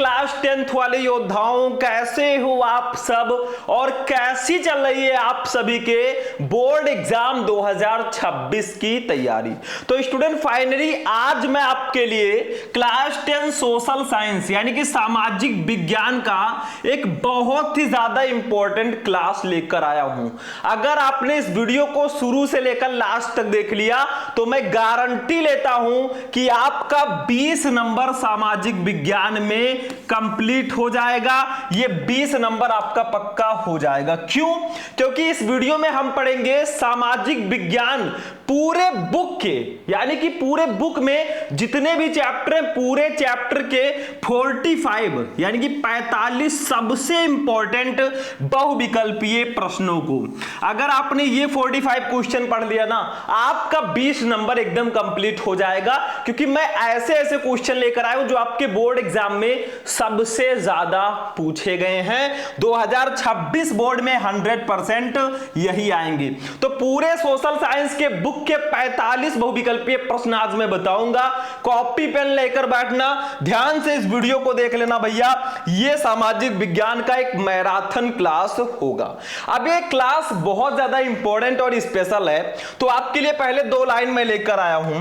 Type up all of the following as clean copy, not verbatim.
Class 10th वाले योद्धाओं, कैसे हो आप सब और कैसी चल रही है आप सभी के बोर्ड एग्जाम 2026 की तैयारी। तो स्टूडेंट फाइनली आज मैं आपके लिए क्लास 10 सोशल साइंस यानी कि सामाजिक विज्ञान का एक बहुत ही ज्यादा इंपॉर्टेंट क्लास लेकर आया हूं। अगर आपने इस वीडियो को शुरू से लेकर लास्ट तक देख लिया तो मैं गारंटी लेता हूं कि आपका 20 नंबर सामाजिक विज्ञान में कंप्लीट हो जाएगा। ये 20 नंबर आपका पक्का हो जाएगा। क्यों? क्योंकि इस वीडियो में हम पढ़ेंगे सामाजिक विज्ञान पूरे बुक के, यानी कि पूरे बुक में जितने भी चैप्टर हैं पूरे चैप्टर के 45 यानी कि 45 सबसे इंपॉर्टेंट बहुविकल्पीय प्रश्नों को अगर आपने ये 45 क्वेश्चन पढ़ लिया ना, आपका 20 नंबर एकदम कंप्लीट हो जाएगा। क्योंकि मैं ऐसे ऐसे क्वेश्चन लेकर आया हूं जो आपके बोर्ड एग्जाम में सबसे ज्यादा पूछे गए हैं। 2026 बोर्ड में 100% यही आएंगे। तो पूरे सोशल साइंस के बुक के 45 बहुविकल्पीय प्रश्न आज मैं बताऊंगा। कॉपी पेन लेकर बैठना, ध्यान से इस वीडियो को देख लेना भैया। यह सामाजिक विज्ञान का एक मैराथन क्लास होगा। अब ये क्लास बहुत ज्यादा इंपॉर्टेंट और स्पेशल है। तो आपके लिए पहले 2 लाइन में लेकर आया हूं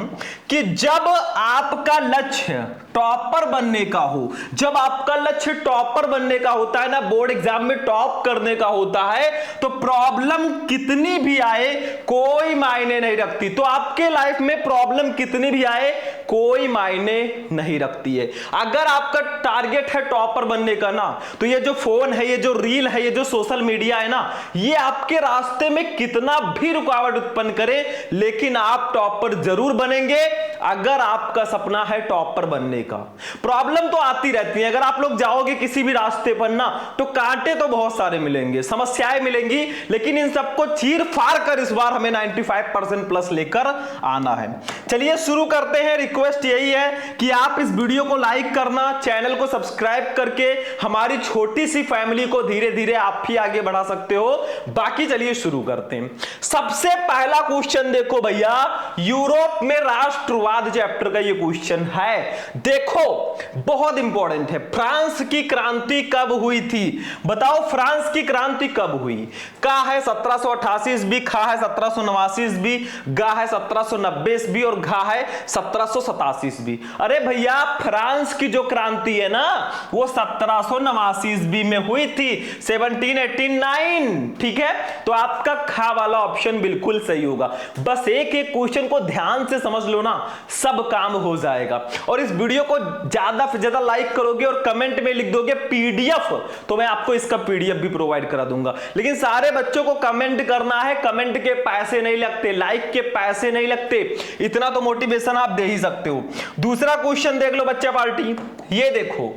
कि जब आपका लक्ष्य टॉपर बनने का हो, जब आपका लक्ष्य टॉपर बनने का होता है ना, बोर्ड एग्जाम में टॉप करने का होता है, तो प्रॉब्लम कितनी भी आए कोई मायने नहीं रखती। तो आपके लाइफ में प्रॉब्लम कितनी भी आए कोई मायने नहीं रखती है। अगर आपका टारगेट है टॉपर बनने का ना, तो ये जो फोन है, ये जो रील है, ये जो सोशल मीडिया है ना, ये आपके रास्ते में कितना भी रुकावट उत्पन्न करे, लेकिन आप टॉपर जरूर बनेंगे अगर आपका सपना है टॉपर बनने का। प्रॉब्लम तो आती रहती है। अगर आप लोग जाओगे किसी भी रास्ते पर ना, तो कांटे तो बहुत सारे मिलेंगे, समस्याएं मिलेंगी, लेकिन इन सबको चीर फाड़ कर इस बार हमें 95% प्लस लेकर आना है। चलिए शुरू करते हैं। रिक्वेस्ट यही है कि आप इस वीडियो को लाइक करना, चैनल को सब्सक्राइब करके हमारी छोटी सी फैमिली को धीरे धीरे आप ही आगे बढ़ा सकते हो। बाकी चलिए शुरू करते हैं। सबसे पहला क्वेश्चन देखो भैया, यूरोप में राष्ट्रवाद चैप्टर का ये क्वेश्चन है। देखो बहुत इंपॉर्टेंट है। फ्रांस की क्रांति कब हुई थी? बताओ फ्रांस की क्रांति कब हुई? का है 1788 ईस्वी, खा है 1789 ईस्वी, गा है 1790 ईस्वी और घा है 1787 ईस्वी। अरे भैया फ्रांस की जो क्रांति है ना, वो 1789 ईस्वी में हुई थी, 1789। ठीक है, तो आपका खा वाला ऑप्शन बिल्कुल सही होगा। बस एक एक क्वेश्चन को ध्यान से समझ लो ना, सब काम हो जाएगा। और इस वीडियो को ज्यादा से ज्यादा लाइक करोगे और कमेंट में लिख दोगे पीडीएफ, तो मैं आपको इसका पीडीएफ भी प्रोवाइड करा दूंगा। लेकिन सारे बच्चों को कमेंट करना है, कमेंट के पैसे नहीं लगते, लाइक के पैसे नहीं लगते, इतना तो मोटिवेशन आप दे ही सकते हो। दूसरा क्वेश्चन देख लो बच्चा पार्टी, ये देखो,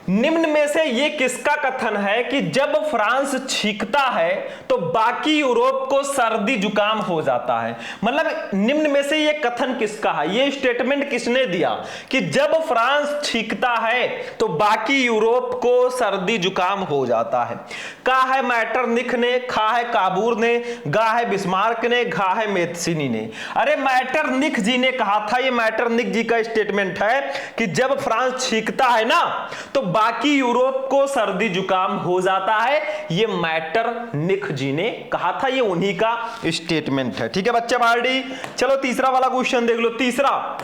निम्न में से ये किसका कथन है कि जब फ्रांस छींकता है तो बाकी यूरोप को सर्दी जुकाम हो जाता है? मतलब निम्न में से ये कथन किसका है, ये स्टेटमेंट किसने दिया कि जब फ्रांस छींकता है तो बाकी यूरोप को सर्दी जुकाम हो जाता है? का है मैटरनिख ने, खा है काबूर ने, गा है बिस्मार्क ने, घा है मेत्सिनी ने। अरे मैटरनिख जी ने कहा था, ये मैटरनिख जी का स्टेटमेंट है कि जब फ्रांस छींकता है ना तो बाकी यूरोप को सर्दी जुकाम हो जाता है। ये मैटरनिख जी ने कहा था, ये उन्हीं का स्टेटमेंट है। ठीक है बच्चे पार्टी, चलो तीसरा वाला क्वेश्चन देख लो। तीसरा,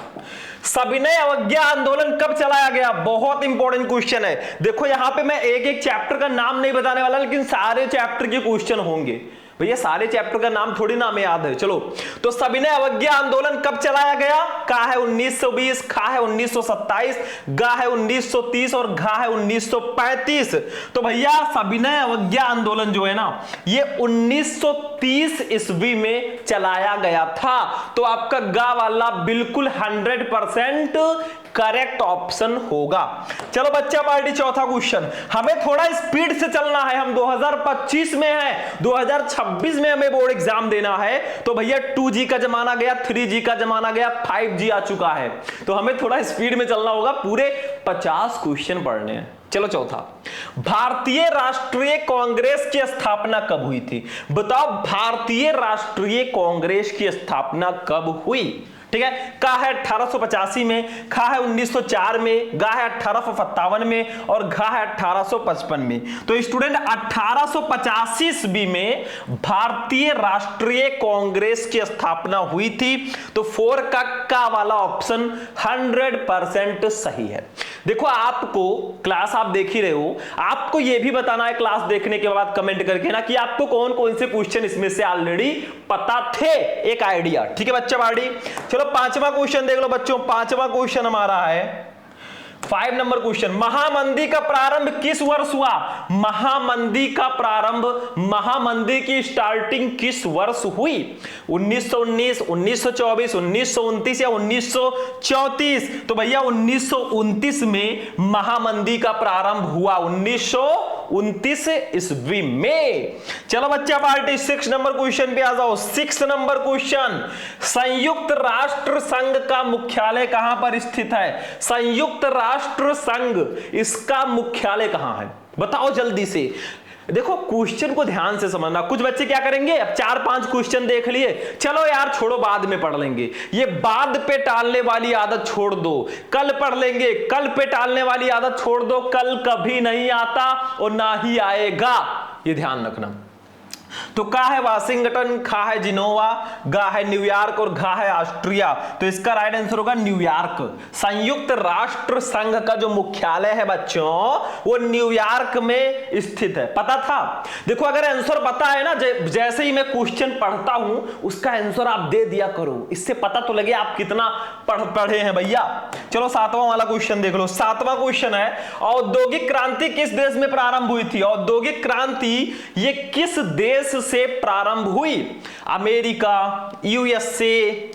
सविनय अवज्ञा आंदोलन कब चलाया गया? बहुत इंपॉर्टेंट क्वेश्चन है। देखो यहां पे मैं एक एक चैप्टर का नाम नहीं बताने वाला, लेकिन सारे चैप्टर के क्वेश्चन होंगे भैया। सारे चैप्टर का नाम थोड़ी ना हमें याद है। चलो, तो सविनय अवज्ञा आंदोलन कब चलाया गया? का है 1920, खा है 1927, गा है 1930 और घा है 1935। तो भैया सविनय अवज्ञा आंदोलन जो है ना, ये 1930 ईस्वी में चलाया गया था। तो आपका गा वाला बिल्कुल 100% करेक्ट ऑप्शन होगा। चलो बच्चा पार्टी, चौथा क्वेश्चन, हमें थोड़ा स्पीड से चलना है। हम 2025 में है, 2026 में हमें बोर्ड एग्जाम देना है। तो भैया 2G का जमाना गया, 3G का जमाना गया, 5G आ चुका है। तो हमें थोड़ा स्पीड में चलना होगा, पूरे 50 क्वेश्चन पढ़ने हैं। चलो चौथा, भारतीय राष्ट्रीय कांग्रेस की स्थापना कब हुई थी? बताओ भारतीय राष्ट्रीय कांग्रेस की स्थापना कब हुई? ठीक है। का है 1885 में, खा है 1904 में, गा है 1857 में और घा है 1855 में। तो स्टूडेंट 1885 ईस्वी में भारतीय राष्ट्रीय कांग्रेस की स्थापना हुई थी। तो 4 का वाला ऑप्शन 100% सही है। देखो आपको क्लास आप देख ही रहे हो, आपको यह भी बताना है क्लास देखने के बाद कमेंट करके ना कि आपको कौन कौन से क्वेश्चन इसमें से ऑलरेडी पता थे, एक आइडिया। ठीक है बच्चा बाड़ी, चलो 5वां क्वेश्चन देख लो बच्चों। 5वां क्वेश्चन हमारा है 5 नंबर क्वेश्चन। महामंदी का प्रारंभ किस वर्ष हुआ? महामंदी का प्रारंभ, महामंदी की स्टार्टिंग किस वर्ष हुई? 1919, 1924, 1929 या 1934? तो भैया 1929 में महामंदी का प्रारंभ हुआ, 1929 ईस्वी में। चलो बच्चा पार्टी 6 नंबर क्वेश्चन पे आ जाओ। 6 नंबर क्वेश्चन, संयुक्त राष्ट्र संघ का मुख्यालय कहां पर स्थित है? संयुक्त राष्ट्र संघ, इसका मुख्यालय कहां है? बताओ जल्दी से। देखो क्वेश्चन को ध्यान से समझना। कुछ बच्चे क्या करेंगे, अब 4-5 क्वेश्चन देख लिए, चलो यार छोड़ो बाद में पढ़ लेंगे, ये बाद पे टालने वाली आदत छोड़ दो, कल पढ़ लेंगे, कल पे टालने वाली आदत छोड़ दो। कल कभी नहीं आता और ना ही आएगा, ये ध्यान रखना। तो का है वाशिंगटन, खा है जिनोवा, गा है न्यूयॉर्क और घा है ऑस्ट्रिया। तो इसका राइट आंसर होगा न्यूयॉर्क। संयुक्त राष्ट्र संघ का जो मुख्यालय है बच्चों वो न्यूयॉर्क में स्थित है। पता था? देखो अगर आंसर पता है ना, जैसे ही मैं क्वेश्चन पढ़ता हूं उसका आंसर आप दे दिया करो, इससे पता तो लगे आप कितना पढ़े हैं भैया। चलो 7वां वाला क्वेश्चन देख लो। 7वां क्वेश्चन है, औद्योगिक क्रांति किस देश में प्रारंभ हुई थी? औद्योगिक क्रांति ये किस देश से प्रारंभ हुई? अमेरिका, यूएसए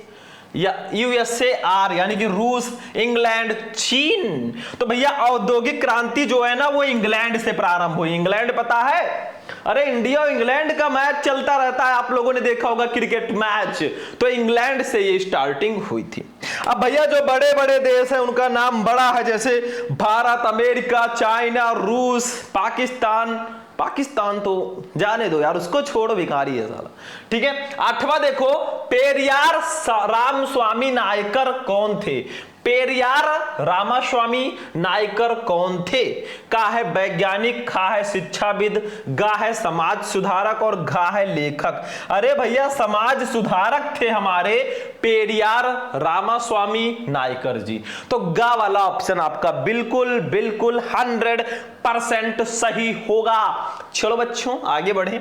या यूएसएआर यानी कि रूस, इंग्लैंड, चीन? तो भैया औद्योगिक क्रांति जो है ना वो इंग्लैंड से प्रारंभ हुई। इंग्लैंड पता है? अरे इंडिया और इंग्लैंड का मैच चलता रहता है, आप लोगों ने देखा होगा क्रिकेट मैच, तो इंग्लैंड से ये स्टार्टिंग हुई थी। अब भैया जो बड़े बड़े देश हैं उनका नाम बड़ा है, जैसे भारत, अमेरिका, चाइना, रूस, पाकिस्तान तो जाने दो यार, उसको छोड़ो, भिखारी है साला। ठीक है। 8वां देखो, पेरियार रामस्वामी नायकर कौन थे? पेरियार रामास्वामी नायकर कौन थे? का है वैज्ञानिक, खा है शिक्षाविद, गा है समाज सुधारक और घा है लेखक। अरे भैया समाज सुधारक थे हमारे पेरियार रामास्वामी नायकर जी। तो गा वाला ऑप्शन आपका बिल्कुल बिल्कुल 100% सही होगा। चलो बच्चों आगे बढ़े,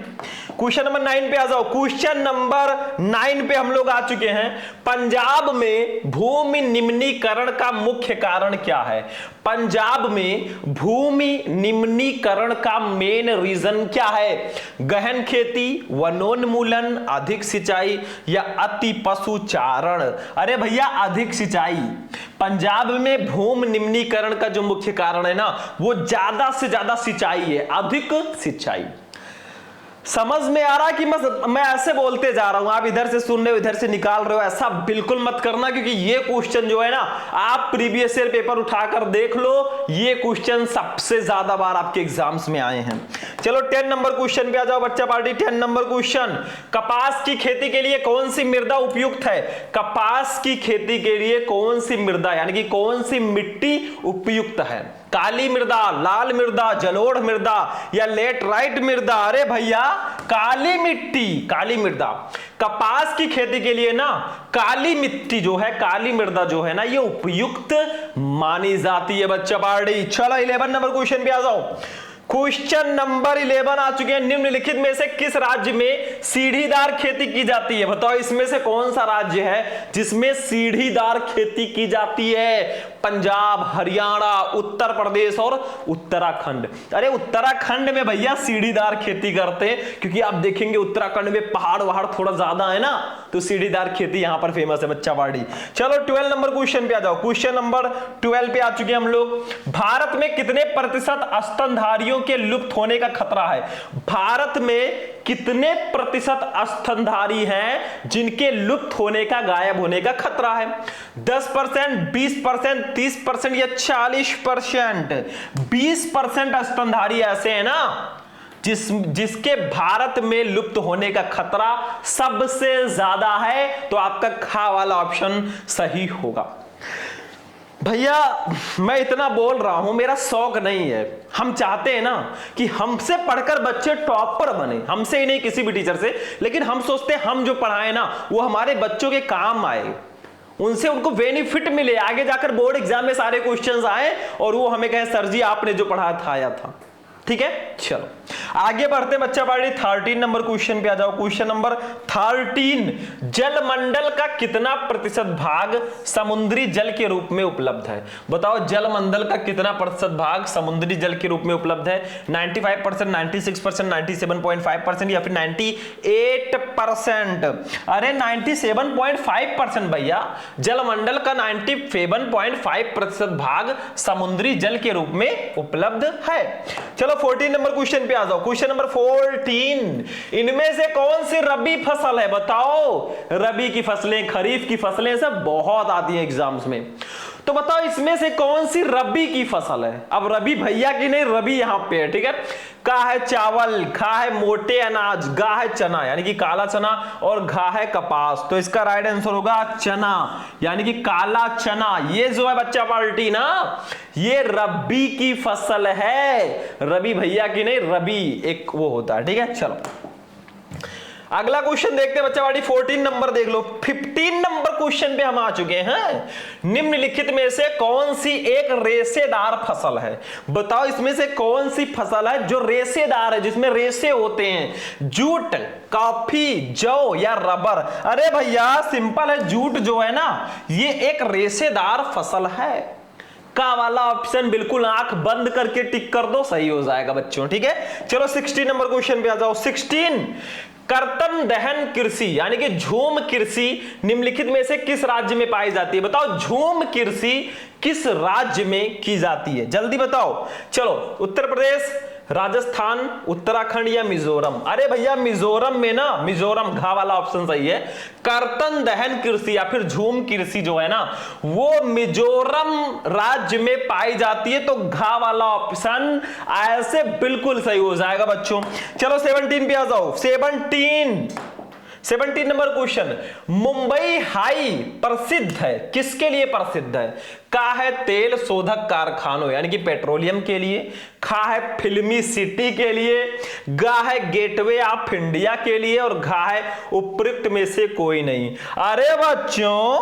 क्वेश्चन नंबर 9 पे आ जाओ। क्वेश्चन नंबर 9 पे हम लोग आ चुके हैं। पंजाब में भूमि निम्नीकरण का मुख्य कारण क्या है? पंजाब में भूमि निम्नीकरण का मेन रीजन क्या है? गहन खेती, वनोन्मूलन, अधिक सिंचाई या अति पशुचारण? अरे भैया अधिक सिंचाई। पंजाब में भूमि निम्नीकरण का जो मुख्य कारण है ना वो ज्यादा से ज्यादा सिंचाई है, अधिक सिंचाई। समझ में आ रहा है कि मैं ऐसे बोलते जा रहा हूं, आप इधर से सुन रहे हो इधर से निकाल रहे हो, ऐसा बिल्कुल मत करना, क्योंकि ये क्वेश्चन जो है ना आप प्रीवियस ईयर पेपर उठाकर देख लो, ये क्वेश्चन सबसे ज्यादा बार आपके एग्जाम्स में आए हैं। चलो 10 नंबर क्वेश्चन पे आ जाओ बच्चा पार्टी। 10 नंबर क्वेश्चन, कपास की खेती के लिए कौन सी मृदा उपयुक्त है? कपास की खेती के लिए कौन सी मृदा यानी कि कौन सी मिट्टी उपयुक्त है? काली मृदा, लाल मृदा, जलोढ़ मृदा या लेटराइट मृदा? अरे भैया काली मिट्टी, काली मृदा। कपास की खेती के लिए ना काली मिट्टी जो है, काली मृदा जो है ना ये उपयुक्त मानी जाती है बच्चा पार्टी। चलो 11 नंबर क्वेश्चन पे आ जाओ। क्वेश्चन नंबर 11 आ चुके हैं। निम्नलिखित में से किस राज्य में सीढ़ीदार खेती की जाती है? बताओ इसमें से कौन सा राज्य है जिसमें सीढ़ीदार खेती की जाती है? पंजाब, हरियाणा, उत्तर प्रदेश और उत्तराखंड। अरे उत्तराखंड में भैया सीढ़ीदार खेती करते हैं, क्योंकि आप देखेंगे उत्तराखंड में पहाड़ वहाड़ थोड़ा ज्यादा है ना, तो सीढ़ीदार खेती यहां पर फेमस है बच्चा पार्टी। चलो 12 नंबर क्वेश्चन पे आ जाओ। क्वेश्चन नंबर 12 पे आ चुके हैं हम लोग। भारत में कितने प्रतिशत स्तनधारियों के लुप्त होने का खतरा है? भारत में कितने प्रतिशत स्तनधारी हैं जिनके लुप्त होने का, गायब होने का खतरा है? 10%, 20%, 30% या 40%? 20% स्तनधारी ऐसे हैं ना जिसके भारत में लुप्त होने का खतरा सबसे ज्यादा है, तो आपका खा वाला ऑप्शन सही होगा। भैया मैं इतना बोल रहा हूं, मेरा शौक नहीं है, हम चाहते हैं ना कि हमसे पढ़कर बच्चे टॉपर बने, हमसे ही नहीं किसी भी टीचर से, लेकिन हम सोचते हैं हम जो पढ़ाए ना वो हमारे बच्चों के काम आए, उनसे उनको बेनिफिट मिले, आगे जाकर बोर्ड एग्जाम में सारे क्वेश्चंस आए और वो हमें कहे सर जी आपने जो पढ़ाया था आया था। ठीक है, चलो आगे बढ़ते बच्चा पार्टी 13 नंबर क्वेश्चन पे आ जाओ। क्वेश्चन नंबर 13, जलमंडल का कितना प्रतिशत भाग समुद्री जल के रूप में उपलब्ध है? बताओ जलमंडल का कितना प्रतिशत भाग समुद्री जल के रूप में उपलब्ध है? 95%, 96%, 97.5% या फिर 98%? अरे 97.5% भैया, जलमंडल का 97.5% भाग समुद्री जल के रूप में उपलब्ध है। चलो 14 नंबर क्वेश्चन पे आ जाओ। क्वेश्चन नंबर 14, इनमें से कौन सी रबी फसल है? बताओ, रबी की फसलें, खरीफ की फसलें सब बहुत आती हैं एग्जाम्स में, तो बताओ इसमें से कौन सी रबी की फसल है? अब रबी भैया की नहीं, रबी यहां पे है। ठीक है, का है चावल, खा है मोटे अनाज, गा है चना यानी कि काला चना, और घा है कपास, तो इसका राइट आंसर होगा चना यानी कि काला चना। ये जो है बच्चा पार्टी ना, ये रबी की फसल है, रबी भैया की नहीं, रबी एक वो होता है। ठीक है, चलो अगला क्वेश्चन देखते हैं बच्चा पार्टी। 14 नंबर देख लो। 15 नंबर क्वेश्चन पे हम आ चुके हैं। निम्नलिखित में से कौन सी एक रेशेदार फसल है? बताओ इसमें से कौन सी फसल है जो रेशेदार है, जिसमें रेशे होते हैं? जूट, कॉफी, जौ या रबर? अरे भैया सिंपल है, जूट जो है ना ये एक रेशेदार फसल है। का वाला ऑप्शन बिल्कुल आंख बंद करके टिक कर दो, सही हो जाएगा बच्चों। ठीक है, चलो 16 नंबर क्वेश्चन पे आ जाओ। 16, कर्तन दहन कृषि यानी कि झूम कृषि निम्नलिखित में से किस राज्य में पाई जाती है? बताओ झूम कृषि किस राज्य में की जाती है? जल्दी बताओ। चलो उत्तर प्रदेश, राजस्थान, उत्तराखंड या मिजोरम? अरे भैया मिजोरम में ना, मिजोरम घा वाला ऑप्शन सही है। कर्तन दहन कृषि या फिर झूम कृषि जो है ना वो मिजोरम राज्य में पाई जाती है, तो घा वाला ऑप्शन ऐसे बिल्कुल सही हो जाएगा बच्चों। चलो 17 पे आ जाओ। 17 नंबर क्वेश्चन, मुंबई हाई प्रसिद्ध है, किसके लिए प्रसिद्ध है? का है तेल शोधक कारखानों यानी कि पेट्रोलियम के लिए, खा है फिल्मी सिटी के लिए, गा है गेटवे ऑफ इंडिया के लिए, और घा है उपयुक्त में से कोई नहीं। अरे बच्चों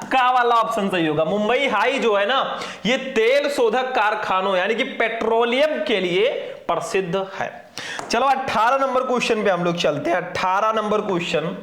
का वाला ऑप्शन सही होगा। मुंबई हाई जो है ना ये तेल शोधक कारखानों यानी कि पेट्रोलियम के लिए प्रसिद्ध है। चलो 18 नंबर क्वेश्चन पे हम लोग चलते हैं। 18 नंबर क्वेश्चन,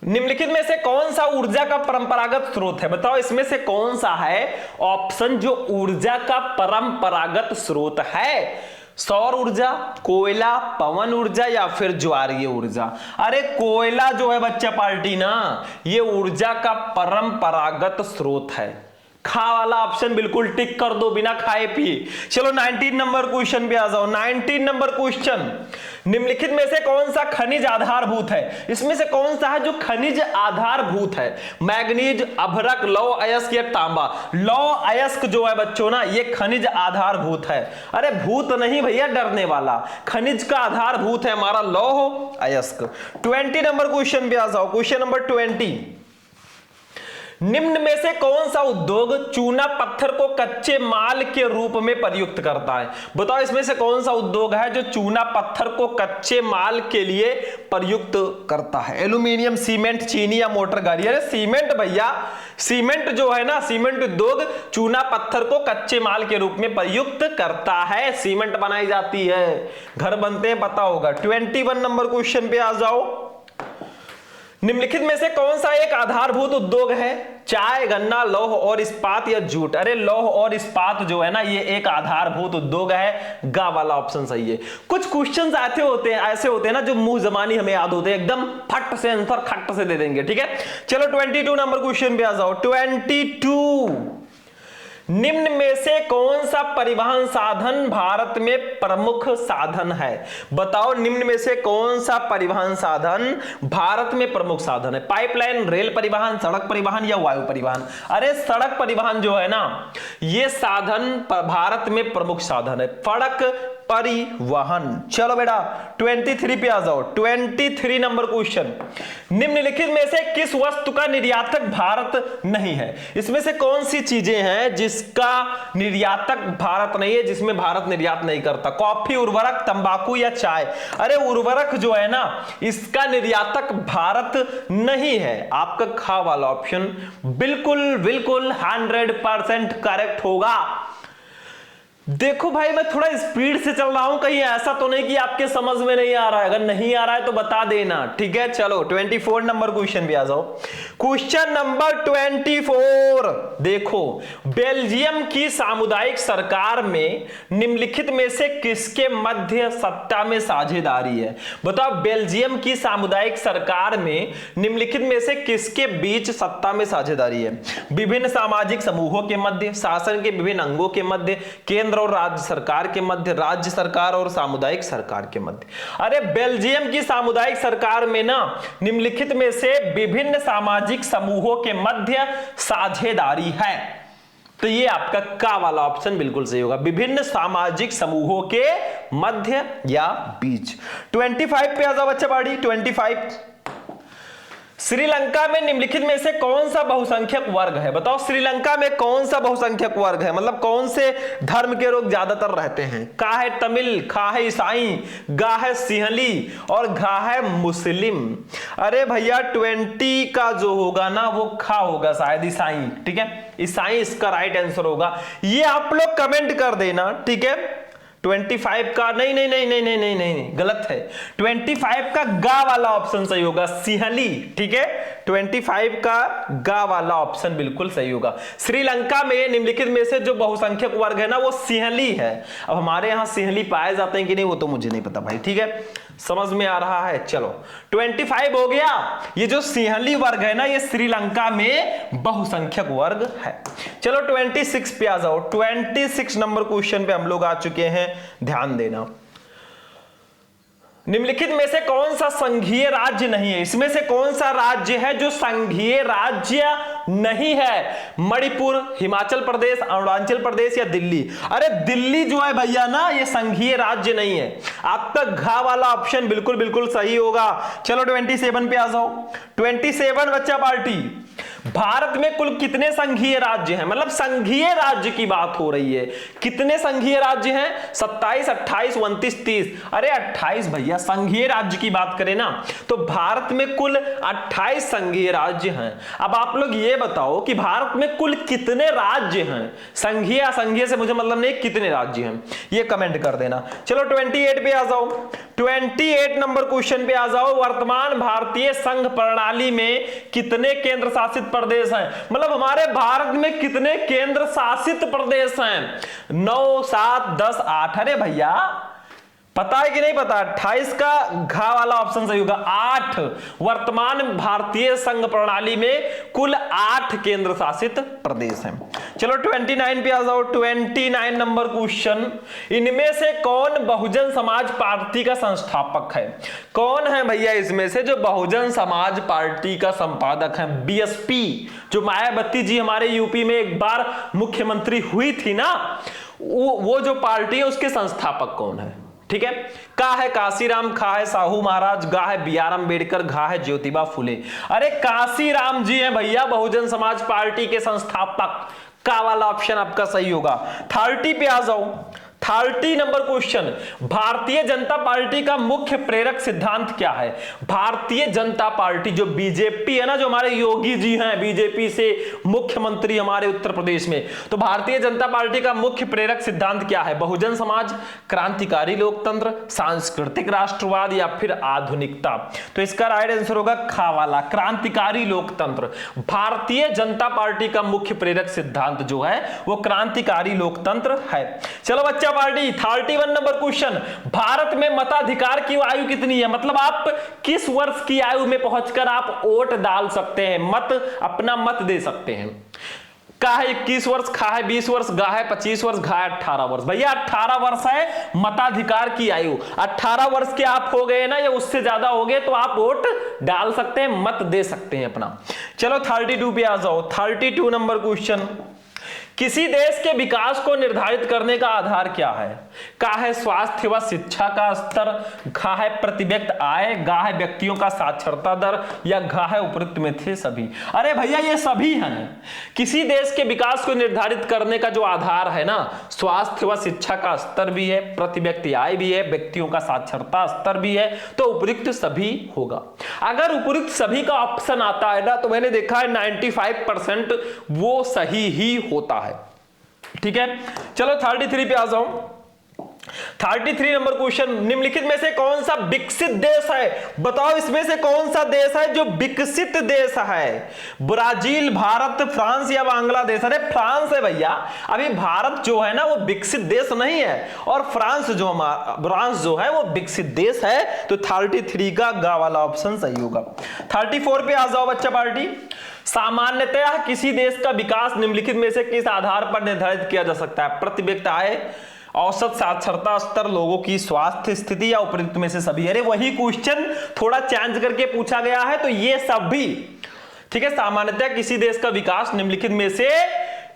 निम्नलिखित में से कौन सा ऊर्जा का परंपरागत स्रोत है? बताओ इसमें से कौन सा है ऑप्शन जो ऊर्जा का परंपरागत स्रोत है? सौर ऊर्जा, कोयला, पवन ऊर्जा या फिर ज्वारीय ऊर्जा? अरे कोयला जो है बच्चा पार्टी ना ये ऊर्जा का परंपरागत स्रोत है। खा वाला ऑप्शन बिल्कुल टिक कर दो बिना खाए पिए। चलो 19 नंबर क्वेश्चन पे आ जाओ। 19 नंबर क्वेश्चन, निम्नलिखित में से कौन सा खनिज आधारभूत है? इसमें से कौन सा है जो खनिज आधारभूत है? मैग्नीज, अभ्रक, लौह अयस्क या तांबा? लौह अयस्क जो है बच्चों ना ये खनिज आधारभूत है। अरे भूत नहीं भैया डरने वाला, खनिज का आधारभूत है हमारा लौह अयस्क। 20 नंबर क्वेश्चन पे आ जाओ। क्वेश्चन नंबर 20, निम्न में से कौन सा उद्योग चूना पत्थर को कच्चे माल के रूप में प्रयुक्त करता है? बताओ इसमें से कौन सा उद्योग है जो चूना पत्थर को कच्चे माल के लिए प्रयुक्त करता है? एल्यूमिनियम, सीमेंट, चीनी या मोटर गाड़ी? अरे सीमेंट भैया, सीमेंट जो है ना सीमेंट उद्योग चूना पत्थर को कच्चे माल के रूप में प्रयुक्त करता है, सीमेंट बनाई जाती है, घर बनते हैं, पता होगा। 21 नंबर क्वेश्चन पे आ जाओ। निम्नलिखित में से कौन सा एक आधारभूत उद्योग है? चाय, गन्ना, लौह और इस्पात या जूट? अरे लौह और इस्पात जो है ना ये एक आधारभूत उद्योग है, गा वाला ऑप्शन सही है। कुछ क्वेश्चंस ऐसे होते हैं ना जो मुंह जबानी हमें याद होते हैं, एकदम फट से आंसर खट से दे देंगे। ठीक है, चलो 22 नंबर क्वेश्चन पे आ जाओ। 22, निम्न में से कौन सा परिवहन साधन भारत में प्रमुख साधन है? बताओ निम्न में से कौन सा परिवहन साधन भारत में प्रमुख साधन है? पाइपलाइन, रेल परिवहन, सड़क परिवहन या वायु परिवहन? अरे सड़क परिवहन जो है ना ये साधन भारत में प्रमुख साधन है। सड़क परिवहन। चलो बेटा 23 पे आ जाओ। 23 नंबर क्वेश्चन, निम्नलिखित में से किस वस्तु का निर्यातक भारत नहीं है? इसमें से कौन सी चीजें हैं जिसका निर्यातक भारत नहीं है, जिसमें भारत निर्यात नहीं करता? कॉफी, उर्वरक, तंबाकू या चाय? अरे उर्वरक जो है ना, इसका निर्यातक भारत नहीं है। आपका खा वाला ऑप्शन बिल्कुल बिल्कुल 100% करेक्ट होगा। देखो भाई मैं थोड़ा स्पीड से चल रहा हूं, कहीं ऐसा तो नहीं कि आपके समझ में नहीं आ रहा है। अगर नहीं आ रहा है तो बता देना, ठीक है। चलो 24 नंबर क्वेश्चन पे आ जाओ। क्वेश्चन नंबर 24, देखो बेल्जियम की सामुदायिक सरकार में निम्नलिखित में से किसके मध्य सत्ता में साझेदारी है? बताओ बेल्जियम की सामुदायिक सरकार में निम्नलिखित में से किसके बीच सत्ता में साझेदारी है? विभिन्न सामाजिक समूहों के मध्य, शासन के विभिन्न अंगों के मध्य, केंद्र और राज्य सरकार के मध्य, राज्य सरकार और सामुदायिक सरकार के मध्य। अरे बेल्जियम की सामुदायिक सरकार में ना निम्नलिखित में से विभिन्न सामाजिक समूहों के मध्य साझेदारी है। तो ये आपका का वाला ऑप्शन बिल्कुल सही होगा, विभिन्न सामाजिक समूहों के मध्य या बीच। 25 पे आ जाओ बच्चा पार्टी। 25, श्रीलंका में निम्नलिखित में से कौन सा बहुसंख्यक वर्ग है? बताओ श्रीलंका में कौन सा बहुसंख्यक वर्ग है, मतलब कौन से धर्म के लोग ज्यादातर रहते हैं? का है तमिल, खा है ईसाई, गा है सिंहली और घा है मुस्लिम। अरे भैया 20 का जो होगा ना वो खा होगा शायद, ईसाई, ठीक है। ईसाई इसका राइट आंसर होगा। ये आप लोग कमेंट कर देना, ठीक है। 25 का नहीं, गलत है। 25 का गा वाला ऑप्शन सही होगा, सिंहली, ठीक है। 25 का गा वाला ऑप्शन बिल्कुल सही होगा। श्रीलंका में निम्नलिखित में से जो बहुसंख्यक वर्ग है ना वो सिंहली है। अब हमारे यहां सिंहली पाए जाते हैं कि नहीं वो तो मुझे नहीं पता भाई, ठीक है। समझ में आ रहा है? चलो 25 हो गया। ये जो सिंहली वर्ग है ना ये श्रीलंका में बहुसंख्यक वर्ग है। चलो 26 पे आ जाओ। 26 नंबर क्वेश्चन पे हम लोग आ चुके हैं, ध्यान देना। निम्नलिखित में से कौन सा संघीय राज्य नहीं है? इसमें से कौन सा राज्य है जो संघीय राज्य नहीं है? मणिपुर, हिमाचल प्रदेश, अरुणाचल प्रदेश या दिल्ली? अरे दिल्ली जो है भैया ना ये संघीय राज्य नहीं है। आपका घा वाला ऑप्शन बिल्कुल बिल्कुल सही होगा। चलो 27 पे आ जाओ। 27 बच्चा पार्टी, भारत में कुल कितने संघीय राज्य हैं? मतलब संघीय राज्य की बात हो रही है। कितने संघीय राज्य हैं? 27, 28, 29, 30। अरे 28 भैया, संघीय राज्य की बात करें ना तो भारत में कुल 28 संघीय राज्य हैं। अब आप लोग ये बताओ कि भारत में कुल कितने राज्य हैं? संघीय असंघीय से मुझे मतलब नहीं, कितने राज्य हैं ये कमेंट कर देना। चलो 28 पे आ जाओ। 28 नंबर क्वेश्चन पे आ जाओ। वर्तमान भारतीय संघ प्रणाली में कितने केंद्र शासित प्रदेश हैं? मतलब हमारे भारत में कितने केंद्र शासित प्रदेश हैं? 9, 7, 10, 8। अरे भैया पता है कि नहीं पता? 28 का घा वाला ऑप्शन सही होगा, 8। वर्तमान भारतीय संघ प्रणाली में कुल 8 केंद्र शासित प्रदेश हैं। चलो 29 पे आ जाओ। 29 नंबर क्वेश्चन, इनमें से कौन बहुजन समाज पार्टी का संस्थापक है? कौन है भैया इसमें से जो बहुजन समाज पार्टी का संपादक है? बीएसपी, जो मायावती जी हमारे यूपी में एक बार मुख्यमंत्री हुई थी ना, वो जो पार्टी है उसके संस्थापक कौन है? ठीक है। का है काशीराम, खा है साहू महाराज, गा है बी आर अम्बेडकर, घा है ज्योतिबा फुले। अरे काशीराम जी हैं भैया बहुजन समाज पार्टी के संस्थापक। का वाला ऑप्शन आपका सही होगा। 30 पे आ जाओ। 30 number question, Bharatiya Janata party का मुख्य प्रेरक सिद्धांत क्या है? भारतीय जनता पार्टी जो बीजेपी है ना, जो हमारे योगी जी हैं, बीजेपी से मुख्यमंत्री हमारे उत्तर प्रदेश में, तो भारतीय जनता पार्टी का मुख्य प्रेरक सिद्धांत क्या है? बहुजन समाज, क्रांतिकारी लोकतंत्र, सांस्कृतिक राष्ट्रवाद या फिर आधुनिकता? तो इसका राइट आंसर होगा खा वाला, क्रांतिकारी लोकतंत्र। भारतीय जनता पार्टी का मुख्य प्रेरक सिद्धांत जो है वो क्रांतिकारी लोकतंत्र है। चलो बच्चा पार्टी 31 नंबर क्वेश्चन, भारत में मताधिकार की आयु कितनी है? मतलब आप किस वर्ष की आयु में पहुंचकर आप वोट डाल सकते हैं, अपना मत दे सकते हैं? का है 21 वर्ष, खा है 20 वर्ष, गा है 25 वर्ष, घा है 18 वर्ष। भैया 18 वर्ष है मताधिकार की आयु। 18 वर्ष के आप हो गए ना या उससे ज्यादा हो गए तो आप वोट डाल सकते हैं, मत दे सकते हैं अपना। चलो 32 पे आ जाओ। 32 नंबर क्वेश्चन, किसी देश के विकास को निर्धारित करने का आधार क्या है? का है स्वास्थ्य व शिक्षा का स्तर, घा है प्रति व्यक्ति आय, गा है व्यक्तियों का साक्षरता दर, या घा है उपयुक्त में थे सभी। अरे भैया ये सभी हैं। किसी देश के विकास को निर्धारित करने का जो आधार है ना, स्वास्थ्य व शिक्षा का स्तर भी है, प्रति व्यक्ति आय भी है, व्यक्तियों का साक्षरता स्तर भी है, तो उपयुक्त सभी होगा। अगर उपयुक्त सभी का ऑप्शन आता है ना, तो मैंने देखा है 95% वो सही ही होता है। ठीक है, चलो 33 पे आ जाओ। 33 नंबर क्वेश्चन, निम्नलिखित में से कौन सा विकसित देश है? बताओ इसमें से कौन सा देश है जो विकसित देश है? ब्राजील, भारत, फ्रांस या बांग्लादेश? अरे फ्रांस है भैया। अभी भारत जो है ना वो विकसित देश नहीं है, और फ्रांस जो है वो विकसित देश है। तो 33 का गा वाला ऑप्शन सही होगा। 34 पे आ जाओ बच्चा पार्टी। सामान्यतः किसी देश का विकास निम्नलिखित में से किस आधार पर निर्धारित किया जा सकता है? प्रति व्यक्ति आय, औसत साक्षरता स्तर, लोगों की स्वास्थ्य स्थिति, या उपयुक्त में से सभी? अरे वही क्वेश्चन थोड़ा चेंज करके पूछा गया है, तो ये सभी। ठीक है, सामान्यतः किसी देश का विकास निम्नलिखित में से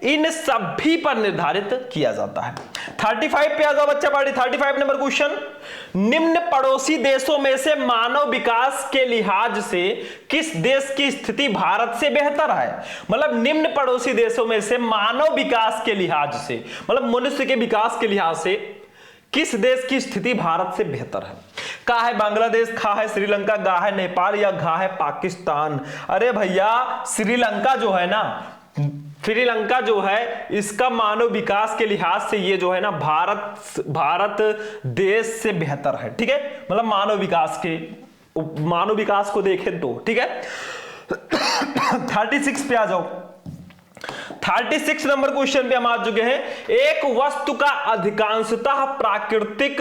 इन सभी पर निर्धारित किया जाता है। 35 पे आ जाओ बच्चा पार्टी। 35 नंबर क्वेश्चन, निम्न पड़ोसी देशों में से मानव विकास के लिहाज से किस देश की स्थिति भारत से बेहतर है? मतलब निम्न पड़ोसी देशों में से मानव विकास के लिहाज से, मतलब मनुष्य के विकास के लिहाज से किस देश की स्थिति भारत से बेहतर है? का है बांग्लादेश, खा है श्रीलंका, गा है नेपाल, या घा है पाकिस्तान? अरे भैया श्रीलंका जो है ना, श्रीलंका जो है इसका मानव विकास के लिहाज से ये जो है ना भारत देश से बेहतर है। ठीक है, मतलब मानव विकास को देखें तो। ठीक है, 36 पे आ जाओ। 36 नंबर क्वेश्चन पे हम आ चुके हैं। एक वस्तु का अधिकांशतः प्राकृतिक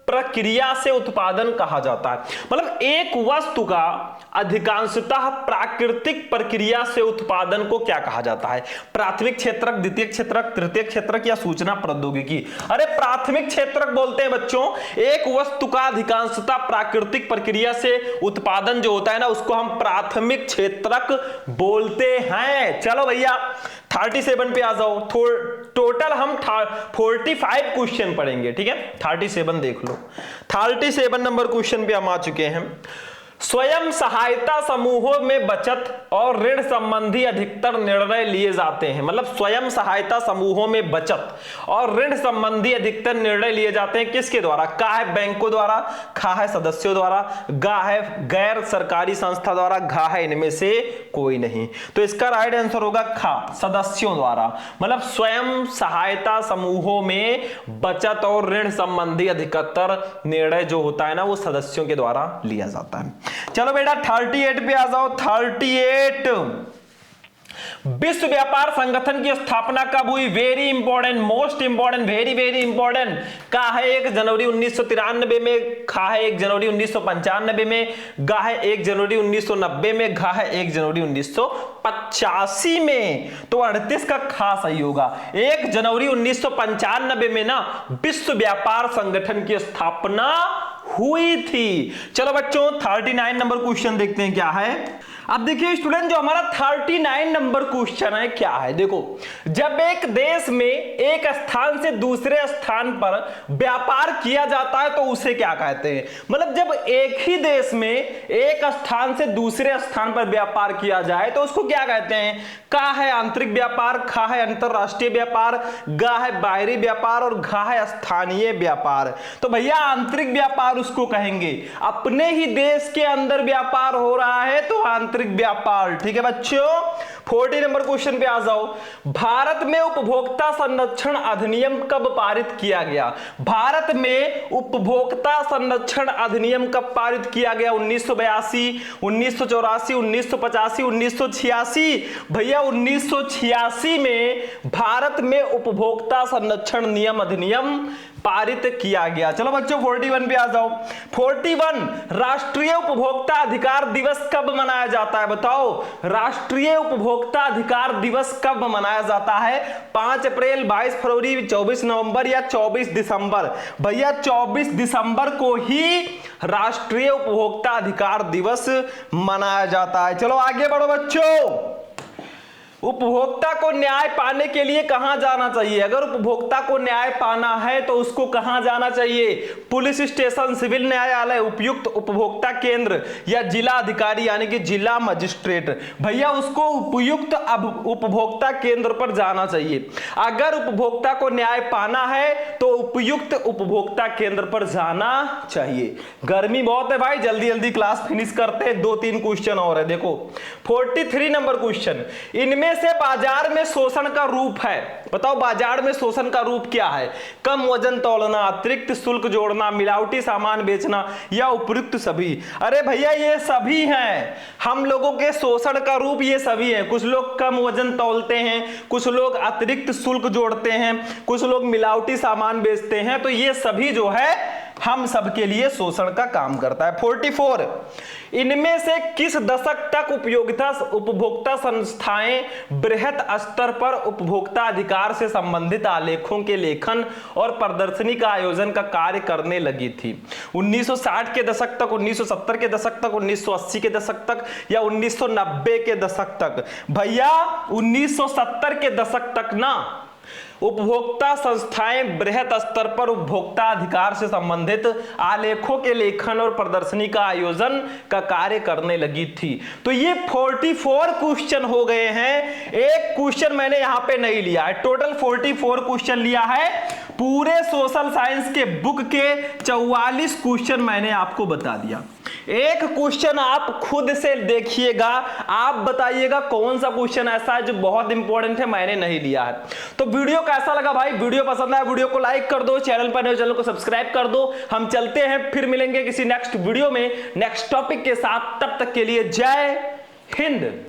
प्रक्रिया से उत्पादन कहा जाता है। मतलब एक वस्तु का अधिकांशतः प्राकृतिक प्रक्रिया से उत्पादन को क्या कहा जाता है? प्राथमिक क्षेत्रक, द्वितीय क्षेत्रक, तृतीय क्षेत्रक, या सूचना प्रौद्योगिकी? अरे प्राथमिक क्षेत्रक बोलते हैं बच्चों। एक वस्तु का अधिकांशतः प्राकृतिक प्रक्रिया से उत्पादन जो होता है ना, उसको हम प्राथमिक क्षेत्रक बोलते हैं। चलो भैया 37 पे आ जाओ। टोटल हम 45 क्वेश्चन पढ़ेंगे। ठीक है, 37 देख लो। 37 नंबर क्वेश्चन पे हम आ चुके हैं। स्वयं सहायता समूहों में बचत और ऋण संबंधी अधिकतर निर्णय लिए जाते हैं। मतलब स्वयं सहायता समूहों में बचत और ऋण संबंधी अधिकतर निर्णय लिए जाते हैं किसके द्वारा? का है बैंकों द्वारा, खा है सदस्यों द्वारा, गा है गैर सरकारी संस्था द्वारा, घा है इनमें से कोई नहीं। तो इसका राइट आंसर होगा खा, सदस्यों द्वारा। मतलब स्वयं सहायता समूहों में बचत और ऋण संबंधी अधिकतर निर्णय जो होता है ना, वो सदस्यों के द्वारा लिया जाता है। चलो बेटा 38 पे आ जाओ। 38, विश्व व्यापार संगठन की स्थापना कब हुई? Very important, most important, very very important. का है 1 जनवरी 1993 में, खा है 1 जनवरी 1995 में, गा है 1 जनवरी 1990 में, घा है 1 जनवरी 1985 में। तो 38 का खा सही होगा। 1 जनवरी 1995 में ना विश्व व्यापार संगठन की स्थापना हुई थी। चलो बच्चों 39 नंबर क्वेश्चन देखते हैं क्या है। अब देखिए स्टूडेंट, जो हमारा 39 नंबर क्वेश्चन है क्या है, देखो जब एक देश में एक स्थान से दूसरे स्थान पर व्यापार किया जाता है तो उसे क्या कहते हैं? मतलब जब एक ही देश में एक स्थान से दूसरे स्थान पर व्यापार किया जाए तो उसको क्या कहते हैं? का है आंतरिक व्यापार, खा है अंतरराष्ट्रीय व्यापार, गा है बाहरी व्यापार, और घा है स्थानीय व्यापार। तो भैया आंतरिक व्यापार उसको कहेंगे, अपने ही देश के अंदर व्यापार हो रहा है तो आंतरिक व्यापार। ठीक है बच्चों, 40 नंबर क्वेश्चन पे आ जाओ। भारत में उपभोक्ता संरक्षण अधिनियम कब पारित किया गया? भारत में उपभोक्ता संरक्षण अधिनियम कब पारित किया गया? 1982, 1984, 1985, 1986। भैया 1986 में भारत में उपभोक्ता संरक्षण नियम अधिनियम पारित किया गया। चलो बच्चों 41 पे आ जाओ। 41, राष्ट्रीय उपभोक्ता अधिकार दिवस कब मनाया जाता है? बताओ राष्ट्रीय उपभोक्ता अधिकार दिवस कब मनाया जाता है? 5 अप्रैल, 22 फरवरी, 24 नवंबर या 24 दिसंबर? भैया 24 दिसंबर को ही राष्ट्रीय उपभोक्ता अधिकार दिवस मनाया जाता है। चलो आगे बढ़ो बच्चों। उपभोक्ता को न्याय पाने के लिए कहां जाना चाहिए? अगर उपभोक्ता को न्याय पाना है तो उसको कहां जाना चाहिए? पुलिस स्टेशन, सिविल न्यायालय, उपयुक्त उपभोक्ता केंद्र या जिला अधिकारी यानी कि जिला मजिस्ट्रेट। भैया उसको उपयुक्त उपभोक्ता केंद्र पर जाना चाहिए। अगर उपभोक्ता को न्याय पाना है तो उपयुक्त उपभोक्ता केंद्र पर जाना चाहिए। गर्मी बहुत है भाई, जल्दी जल्दी क्लास फिनिश करते हैं, 2-3 क्वेश्चन और है। देखो 43 नंबर क्वेश्चन, इनमें से बाजार में शोषण का रूप है। बताओ बाजार में शोषण का रूप क्या है? कम वजन तौलना, अतिरिक्त शुल्क जोड़ना, मिलावटी सामान बेचना या उपयुक्त सभी। अरे भैया ये सभी हैं, हम लोगों के शोषण का रूप ये सभी हैं। कुछ लोग कम वजन तौलते हैं, कुछ लोग अतिरिक्त शुल्क जोड़ते हैं, कुछ लोग मिलावटी सामान बेचते हैं, तो ये सभी जो है हम सबके लिए शोषण का काम करता है। 44, इनमें से किस दशक तक उपभोक्ता संस्थाएं बृहत स्तर पर उपभोक्ता अधिकार से संबंधित आलेखों के लेखन और प्रदर्शनी का आयोजन का कार्य करने लगी थी? 1960 के दशक तक, 1970 के दशक तक, 1980 के दशक तक या 1990 के दशक तक? भैया 1970 के दशक तक ना। उपभोक्ता संस्थाएं बृहत स्तर पर उपभोक्ता अधिकार से संबंधित आलेखों के लेखन और प्रदर्शनी का आयोजन का कार्य करने लगी थी। तो ये 44 क्वेश्चन हो गए हैं। एक क्वेश्चन मैंने यहां पे नहीं लिया है, टोटल 44 क्वेश्चन लिया है। पूरे सोशल साइंस के बुक के 44 क्वेश्चन मैंने आपको बता दिया। एक क्वेश्चन आप खुद से देखिएगा, आप बताइएगा कौन सा क्वेश्चन ऐसा है जो बहुत इंपॉर्टेंट है मैंने नहीं लिया है। तो वीडियो कैसा लगा भाई? वीडियो पसंद आया वीडियो को लाइक कर दो, चैनल पर नए चैनल को सब्सक्राइब कर दो। हम चलते हैं, फिर मिलेंगे किसी नेक्स्ट वीडियो में नेक्स्ट टॉपिक के साथ। तब तक के लिए जय हिंद।